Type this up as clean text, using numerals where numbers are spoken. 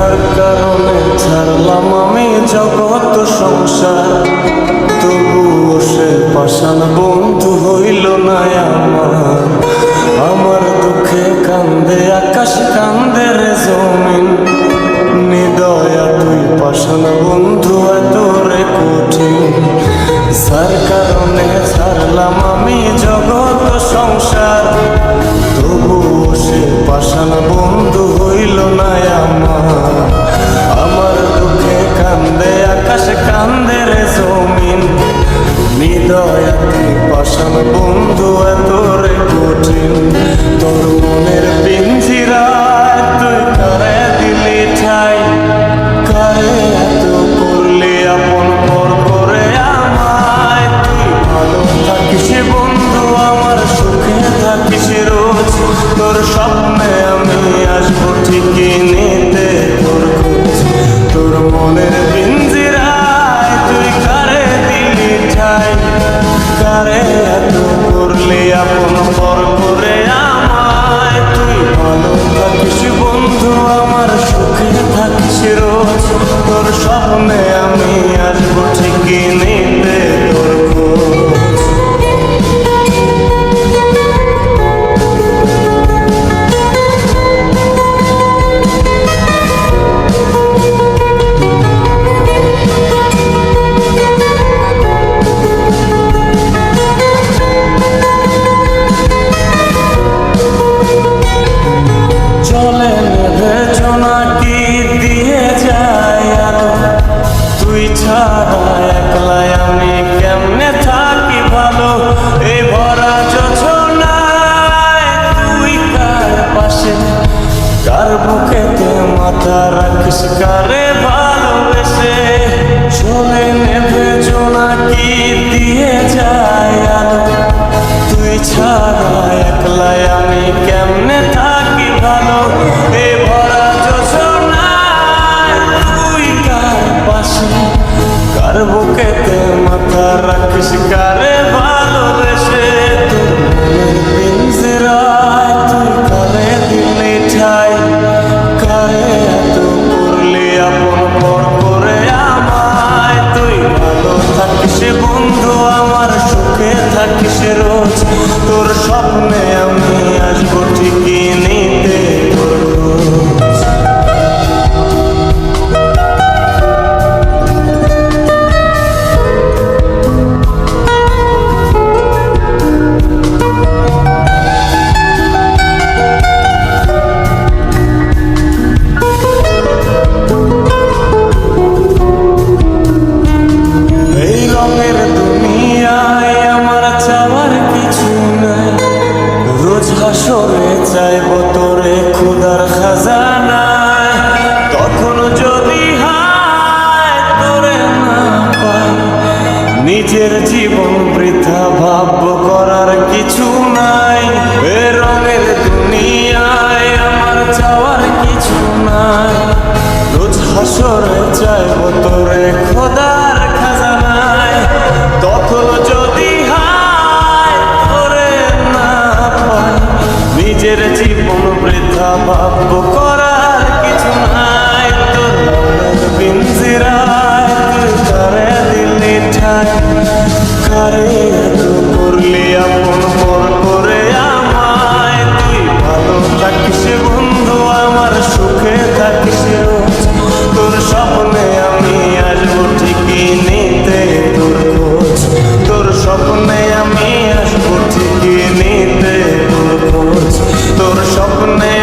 যার কারণে ছাড়লাম আমি জগৎ সংসার, তবুও সে পাষাণ বন্ধু হইল না আমার। আমার দুঃখে কান্দে আকাশ, কান্দে রে জমিন, নিদয়া তুই পাষাণ বন্ধু এত রে কঠিন। যার কারণে ছাড়লাম আমি জগৎ সংসার, তবুও সে পাষাণ বন্ধু হইল না আমার। আমার দুঃখে কান্দে আকাশ, কান্দে রে জমিন, নিদয়া তুই পাষাণ বন্ধু এত রে কঠিন। তোর মনের পিঞ্জিরায় তুই কারে দিলি ঠাই, কারে এত করলি আপন পর করে আমায়। তুই ভালো থাকিস বন্ধু, আমার সুখে থাকিস রোজ, তোর স্বপ্নে আমি আসবো ঠিকই নিতে তোর খোঁজ। তোর মনের পিঞ্জিরায় তুই কারে দিলি ঠাই, কারে এত করলি আপন পর করে আমায়। তুই ভালো থাকিস বন্ধু, আমার সুখে থাকিস রোজ, তোর স্বপ্নে আমি আসবো ঠিকই নিতে তোর খোঁজ। চলে নেভে জোনাকি দিয়ে যায় আলো, তুই ছাড়া একলাই আমি কেমনে থাকি ভালো। এই ভরা যোজনায় তুই কার পাশে, কার বুকেতে মাথা রাখিস, কারে ভালোবেসে। চলে নেভে জোনাকি দিয়ে যায় আলো, তুই ছাড়া একলাই আমি কেমনে থাকি ভালো। এ ভরা যোজনায় তুই কার পাশে, কার বুকেতে মাথা রাখিস, কারে ভালোবেসে। তোর মনের পিঞ্জিরায় তুই কারে দিলি ঠাই, কারে এত করলি আপন পর করে আমায়। তুই ভালো থাকিস বন্ধু, আমার সুখে থাকিস রোজ, তোর স্বপ্নে আমি আসবো ঠিকই নিতে তোর খোঁজ। এই রঙের দুনিয়ায় আমার চাওয়ার কিছু নাই, রোজ হাসরে চাইব তোরে খোদার খাজানায়। তখন যদি হায় তোরে না পাই, নিজের জীবন বৃথা ভাব করার কিছু নাই। এ রঙের দুনিয়ায় আমার চাওয়ার কিছু নাই, রোজ হাসরে চাইব তোরে খোদার খাজানায়। তখন যদি হায় তোরে না পাই, নিজের জীবন বৃথা ভাব করার কিছু নাই। তোর মনের পিঞ্জিরায় তুই কারে দিলি ঠাই, কারে এত করলি আপন পর করে আমায়। তুই ভালো থাকিস বন্ধু, আমার সুখে থাকিস রোজ, তোর স্বপ্নে আমি আসবো ঠিকই নিতে তোর খোঁজ। তোর স্বপ্নে আমি আসবো ঠিকই নিতে তোর খোঁজ, তোর স্বপ্নে